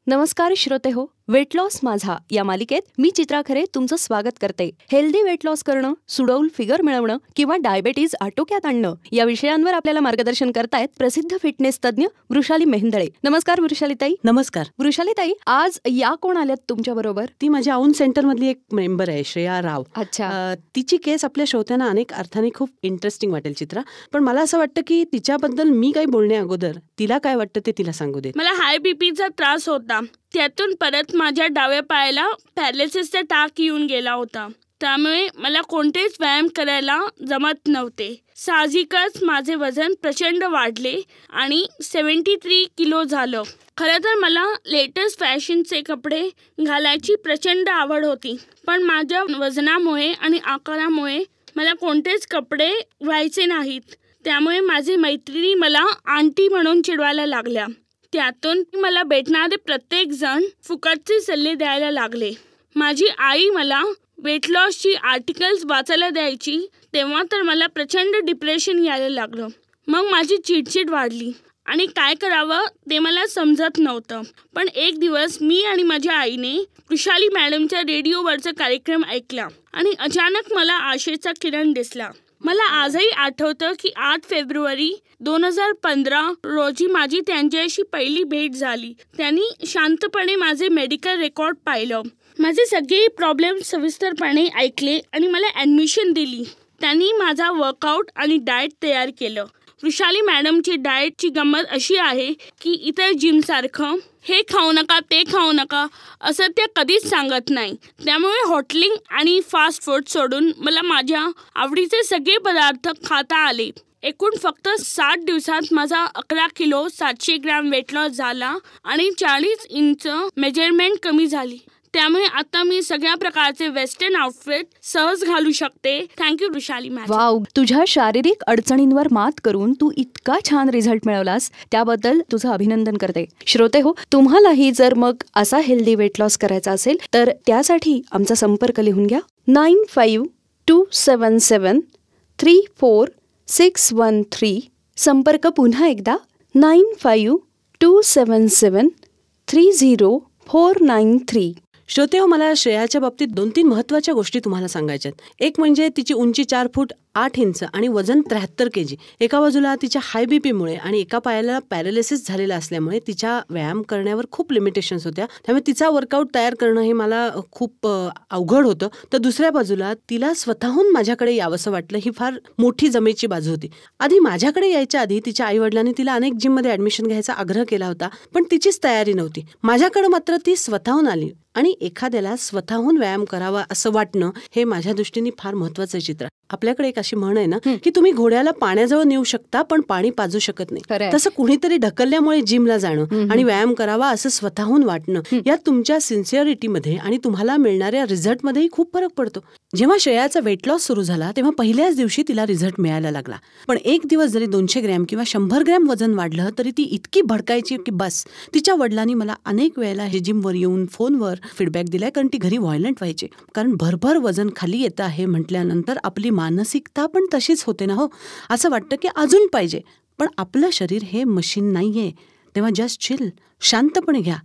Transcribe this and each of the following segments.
नमस्कार श्रोते हो, वेट लॉस माझा या मालिकेत मी चित्रा खरे तुमचं स्वागत करते. हेल्दी वेट लॉस करणं, सुडौल फिगर मिळवणं किंवा डायबेटीज आटोक्यात आणणं या विषयांवर आपल्याला मार्गदर्शन करतायत प्रसिद्ध फिटनेस तज्ज्ञ वृषाली मेहेंदळे. नमस्कार वृषालीताई. नमस्कार वृषालीताई, आज या कोण आल्यात तुमच्या बरोबर? ती माझ्या औन सेंटर मधली एक मेंबर आहे, श्रेया राव. अच्छा. तिची केस आपल्या श्रोत्यांना अनेक अर्थाने खूप इंटरेस्टिंग वाटेल चित्रा, पण मला असं वाटतं की तिच्याबद्दल मी काही बोलण्या अगोदर तिला काय वाटतं ते तिला सांगू दे. मला हाय बीपीचा त्रास होता. त्यातून परत माझ्या डाव्या पायाला पॅरालिसिसचा टाक येऊन गेला होता. त्यामुळे मला कोणतेच व्यायाम करायला जमत नव्हते. साहजिकच माझे वजन प्रचंड वाढले आणि 73 किलो झालं. खरं तर मला लेटेस्ट फॅशनचे कपडे घालायची प्रचंड आवड होती, पण माझ्या वजनामुळे आणि आकारामुळे मला कोणतेच कपडे व्हायचे नाहीत. त्यामुळे माझी मैत्रिणी मला आंटी म्हणून चिडवायला लागल्या. त्यातून मला भेटणारे प्रत्येक जण फुकटचे सल्ले द्यायला लागले. माझी आई मला वेट लॉसची आर्टिकल्स वाचायला द्यायची, तेव्हा तर मला प्रचंड डिप्रेशन यायला लागलं. मग माझी चिडचिड वाढली आणि काय करावं ते मला समजत नव्हतं. पण एक दिवस मी आणि माझ्या आईने वृषाली मॅडमच्या रेडिओवरचा कार्यक्रम ऐकला आणि अचानक मला आशेचा किरण दिसला. मला आजही आठवतं की 8 फेब्रुवारी 2015 रोजी माझी त्यांच्याशी पहिली भेट झाली. त्यांनी शांतपणे माझे मेडिकल रेकॉर्ड पाहिलं, माझे सगळे प्रॉब्लेम सविस्तरपणे ऐकले आणि मला ॲडमिशन दिली. त्यांनी माझा वर्कआउट आणि डाएट तयार केलं. वृषाली मॅडमची डाएटची गंमत अशी आहे की इतर जिमसारखं हे खाऊ नका ते खाऊ नका असं त्या कधीच सांगत नाही. त्यामुळे हॉटेलिंग आणि फास्ट फूड सोडून मला माझ्या आवडीचे सगळे पदार्थ खाता आले. एकूण फक्त 60 दिवसात माझा 11 किलो 700 ग्रॅम वेट लॉस झाला आणि 40 इंच मेजरमेंट कमी झाली. त्यामुळे आता मी सगळ्या प्रकारचे वेस्टर्न आउटफिट सहज घालू शकते. Thank you Vrushali madam. वाव, तुझ्या शारीरिक अडचणींवर मात करून तू इतका छान रिझल्ट मिळवलास त्याबद्दल तुझं अभिनंदन करते. श्रोते हो, तुम्हालाही जर मग असा हेल्दी वेट लॉस करायचा असेल तर त्यासाठी आमचा संपर्क लिहून घ्या. 9527734613. संपर्क पुन्हा एकदा 9527730493. श्रोते हो, मला श्रेयाच्या बाबतीत 2-3 महत्त्वाच्या गोष्टी तुम्हाला सांगायच्यात. एक म्हणजे तिची उंची 4 फूट 8 इंच आणि वजन 73 kg. एका बाजूला तिच्या हाय बीपीमुळे आणि एका पायाला पॅरालिसिस झालेला असल्यामुळे तिच्या व्यायाम करण्यावर खूप लिमिटेशन्स होत्या. त्यामुळे तिचा वर्कआउट तयार करणं हे मला खूप अवघड होतं. तर दुसऱ्या बाजूला तिला स्वतःहून माझ्याकडे यावंसं वाटलं, ही फार मोठी जमेची बाजू होती. आधी माझ्याकडे यायच्या आधी तिच्या आईवडिलांनी तिला अनेक जिममध्ये ॲडमिशन घ्यायचा आग्रह केला होता, पण तिचीच तयारी नव्हती. माझ्याकडे मात्र ती स्वतःहून आली आणि एखाद्याला स्वतःहून व्यायाम करावा असं वाटणं हे माझ्या दृष्टीने फार महत्वाचं आहे. चित्र, आपल्याकडे एक अशी म्हण आहे ना की तुम्ही घोड्याला पाण्याजवळ नेऊ शकता पण पाणी पाजू शकत नाही. तसं कुणीतरी ढकलल्यामुळे जिमला जाणं आणि व्यायाम करावा असं स्वतःहून वाटणं, यात तुमच्या सिन्सिअरिटीमध्ये आणि तुम्हाला मिळणाऱ्या रिझल्टमध्येही खूप फरक पडतो. जेव्हा श्रेयाचा वेट लॉस सुरू झाला तेव्हा पहिल्याच दिवशी तिला रिझल्ट मिळायला लागला. पण एक दिवस जरी 200 ग्रॅम किंवा 100 ग्रॅम वजन वाढलं तरी ती इतकी भडकायची की बस. तिच्या वडिलांनी मला अनेक वेळेला हे जिमवर येऊन फोनवर फीडबॅक दिलाय, कारण ती घरी व्हायलंट व्हायची. कारण भरभर वजन खाली येतं आहे म्हटल्यानंतर आपली मानसिकता पण तशीच होते ना हो. असं वाटतं की अजून पाहिजे, पण आपलं शरीर हे मशीन नाहीये. तेव्हा जस्ट चिल, शांतपणे घ्या.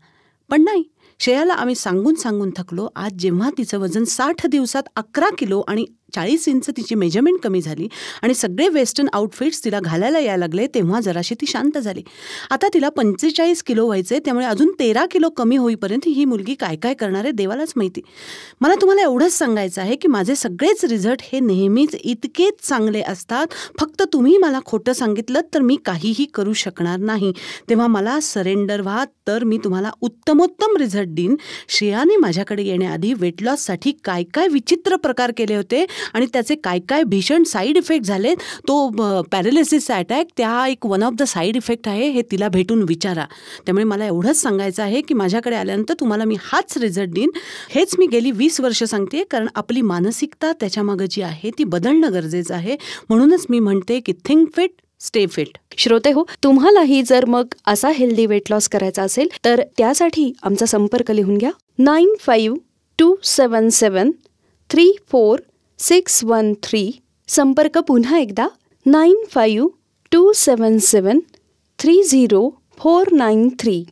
पण नाही, श्रेयाला आम्ही सांगून थकलो. आज जेव्हा तिचं वजन 60 दिवसात 11 किलो आणि 40 इंच तिची मेजरमेंट कमी झाली आणि सगळे वेस्टर्न आउटफिट्स तिला घालायला यायला लागले, तेव्हा जराशी ती शांत झाली. आता तिला 45 किलो व्हायचे, त्यामुळे अजून 13 किलो कमी होईपर्यंत ही मुलगी काय काय करणार आहे देवालाच माहिती. मला तुम्हाला एवढंच सांगायचं आहे की माझे सगळेच रिझल्ट हे नेहमीच इतकेच चांगले असतात. फक्त तुम्ही मला खोटं सांगितलं तर मी काहीही करू शकणार नाही. तेव्हा मला सरेंडर व्हा, तर मी तुम्हाला उत्तमोत्तम रिझल्ट देईन. श्रेयाने माझ्याकडे येण्याआधी वेट लॉससाठी काय काय विचित्र प्रकार केले होते आणि त्याचे काय काय भीषण साईड इफेक्ट झाले, तो पॅरालिसिसचा अटॅक त्या एक one of the side effect आहे, हे तिला भेटून विचारा. त्यामुळे मला एवढंच सांगायचं आहे की माझ्याकडे आल्यानंतर तुम्हाला मी हाच रिझल्ट देईन. हेच मी गेली 20 वर्ष सांगते, कारण आपली मानसिकता त्याच्यामागं जी आहे ती बदलणं गरजेचं आहे. म्हणूनच मी म्हणते की थिंक फिट, स्टे फिट. श्रोते हो, तुम्हालाही जर मग असा हेल्दी वेट लॉस करायचा असेल तर त्यासाठी आमचा संपर्क लिहून घ्या. 9527734613. संपर्क पुन्हा एकदा 9527730493.